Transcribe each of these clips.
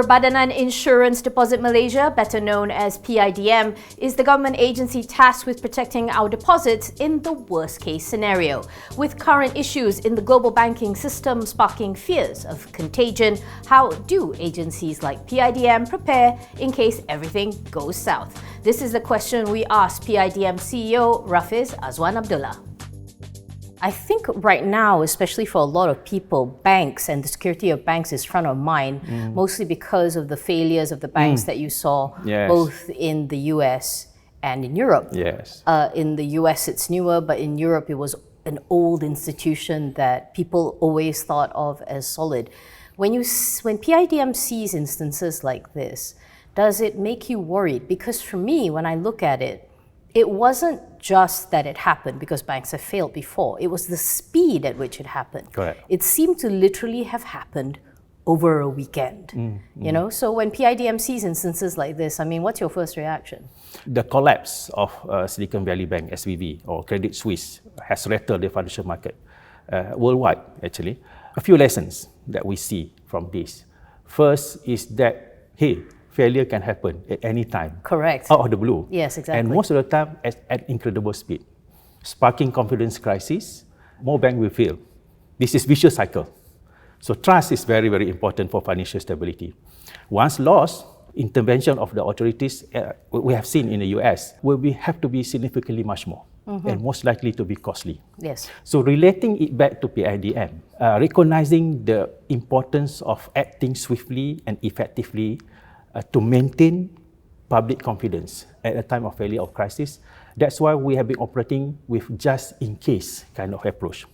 Perbadanan Insurance Deposit Malaysia, better known as PIDM, is the government agency tasked with protecting our deposits in the worst-case scenario. With current issues in the global banking system sparking fears of contagion, how do agencies like PIDM prepare in case everything goes south? This is the question we asked PIDM CEO Rafiz Azwan Abdullah. I think right now, especially for a lot of people, banks and the security of banks is front of mind, mostly because of the failures of the banks that you saw both in the US and in Europe. Yes. In the US, it's newer, but in Europe, it was an old institution that people always thought of as solid. When PIDM sees instances like this, does it make you worried? Because for me, when I look at it, it wasn't just that it happened because banks have failed before. It was the speed at which it happened. Correct. It seemed to literally have happened over a weekend. You know, so when PIDM sees instances like this, I mean, what's your first reaction? The collapse of Silicon Valley Bank, SVB, or Credit Suisse has rattled the financial market worldwide, actually. A few lessons that we see from this. First is that, hey, failure can happen at any time. Correct. Out of the blue. Yes, exactly. And most of the time at incredible speed. Sparking confidence crisis, more banks will fail. This is vicious cycle. So trust is very, very important for financial stability. Once lost, intervention of the authorities, we have seen in the US, will have to be significantly much more and most likely to be costly. Yes. So relating it back to PIDM, recognizing the importance of acting swiftly and effectively to maintain public confidence at a time of failure of crisis. That's why we have been operating with just-in-case kind of approach.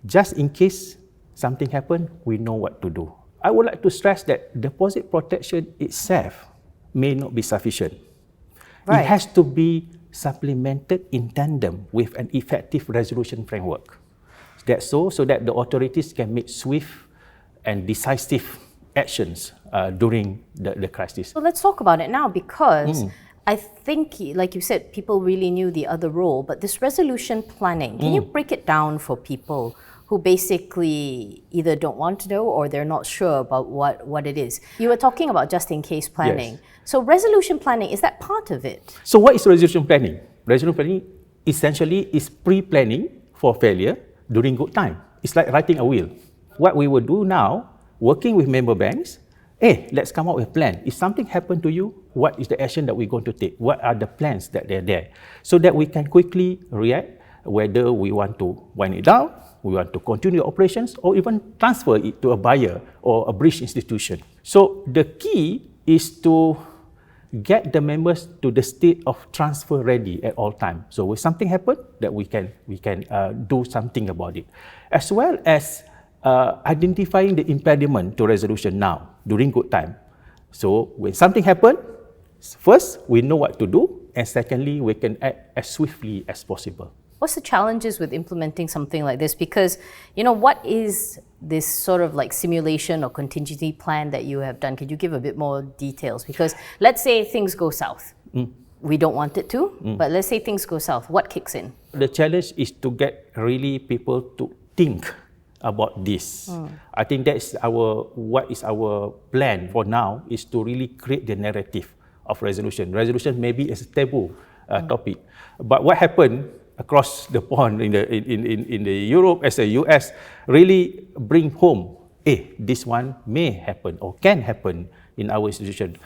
Just in case something happens, we know what to do. I would like to stress that deposit protection itself may not be sufficient. Right. It has to be supplemented in tandem with an effective resolution framework. That's so that the authorities can make swift and decisive actions during the crisis. So let's talk about it now because I think, like you said, people really knew the other role, but this resolution planning, can you break it down for people who basically either don't want to know or they're not sure about what it is? You were talking about just-in-case planning. Yes. So resolution planning, is that part of it? So what is resolution planning? Resolution planning essentially is pre-planning for failure during good time. It's like writing a will. What we will do now, working with member banks, hey, let's come up with a plan. If something happened to you, what is the action that we're going to take? What are the plans that are there? So that we can quickly react, whether we want to wind it down, we want to continue operations, or even transfer it to a buyer or a bridge institution. So the key is to get the members to the state of transfer ready at all times. So when something happens, that we can do something about it. As well as identifying the impediment to resolution now, during good time. So when something happens, first, we know what to do, and secondly, we can act as swiftly as possible. What's the challenges with implementing something like this? Because, you know, what is this sort of like simulation or contingency plan that you have done? Could you give a bit more details? Because let's say things go south. We don't want it to, but let's say things go south. What kicks in? The challenge is to get really people to think about this. I think that's what is our plan for now, is to really create the narrative of resolution. Resolution maybe is a taboo topic, but what happened across the pond in the Europe as the US really bring home, hey, this one may happen or can happen in our institution.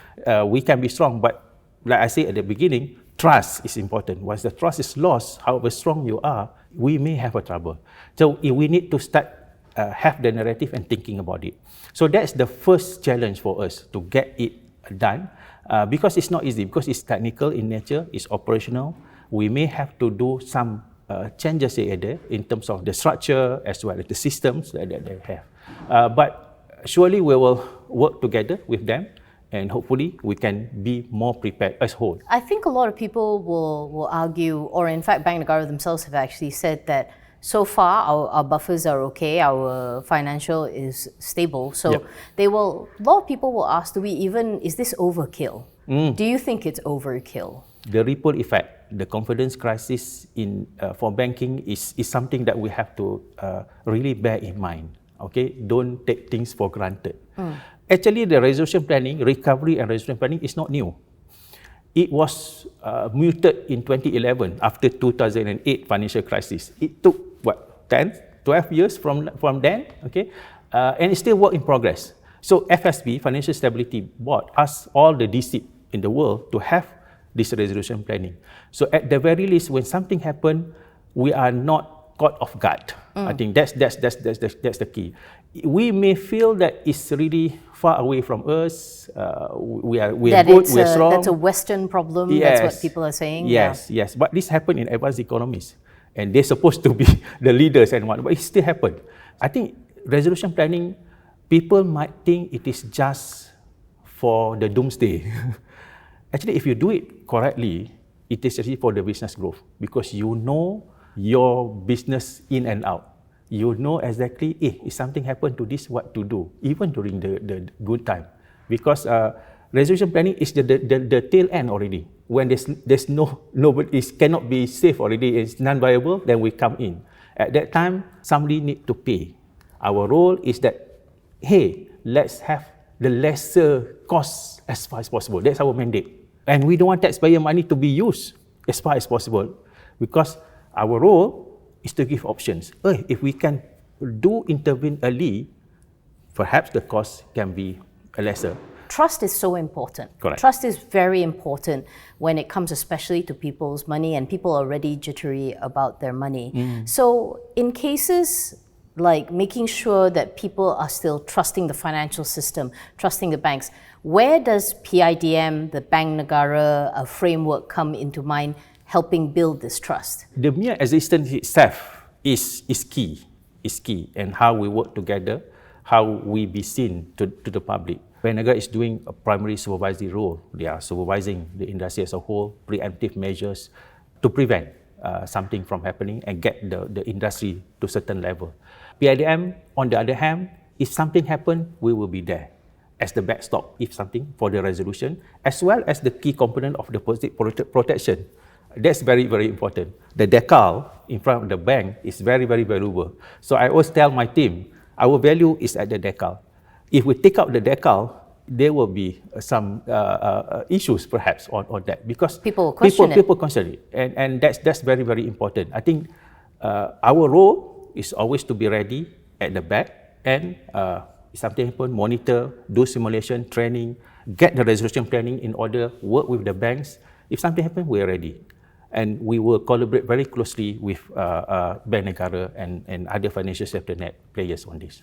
We can be strong, but like I said at the beginning, trust is important. Once the trust is lost, however strong you are, we may have a trouble. So we need to start have the narrative and thinking about it. So that's the first challenge for us to get it done, because it's not easy, because it's technical in nature, it's operational. We may have to do some changes here in terms of the structure as well as the systems that they have. But surely we will work together with them, and hopefully we can be more prepared as a whole. I think a lot of people will argue, or in fact Bank Negara themselves have actually said that so far our buffers are okay, our financial is stable. So a lot of people will ask, is this overkill? Do you think it's overkill? The ripple effect, the confidence crisis for banking is something that we have to really bear in mind. Okay, don't take things for granted. Actually, the resolution planning, recovery and resolution planning is not new. It was muted in 2011 after 2008 financial crisis. It took, 10, 12 years from then, okay? And it's still work in progress. So FSB, Financial Stability Board, asked all the DC in the world to have this resolution planning. So at the very least, when something happens, we are not caught off guard. I think that's the key. We may feel that it's really far away from us. We are good, we are strong. That's a Western problem. Yes. That's what people are saying. Yes, yeah. Yes. But this happened in advanced economies, and they're supposed to be the leaders and what. But it still happened. I think resolution planning, people might think it is just for the doomsday. Actually, if you do it correctly, it is actually for the business growth, because you know your business in and out. You know exactly, if something happened to this, what to do, even during the good time. Because resolution planning is the tail end already. When there's nobody, it cannot be safe already, it's non-viable, then we come in. At that time, somebody need to pay. Our role is that, hey, let's have the lesser costs as far as possible. That's our mandate. And we don't want taxpayer money to be used as far as possible, because our role is to give options. If we can intervene early, perhaps the cost can be lesser. Trust is so important. Correct. Trust is very important when it comes especially to people's money, and people are already jittery about their money. So in cases like making sure that people are still trusting the financial system, trusting the banks, where does PIDM, the Bank Negara framework come into mind, helping build this trust? The mere existence itself is key, and how we work together, how we be seen to the public. Bank Negara is doing a primary supervisory role. They are supervising the industry as a whole, preemptive measures to prevent something from happening and get the industry to a certain level. PIDM, on the other hand, if something happens, we will be there as the backstop, if something, for the resolution, as well as the key component of deposit protection. That's very, very important. The decal in front of the bank is very, very valuable. So I always tell my team, our value is at the decal. If we take out the decal, there will be some issues perhaps on that, because people question it, and that's very, very important. I think our role is always to be ready at the back, and if something happens, monitor, do simulation, training, get the resolution planning in order, work with the banks. If something happens, we are ready. And we will collaborate very closely with Bank Negara and other financial safety net players on this.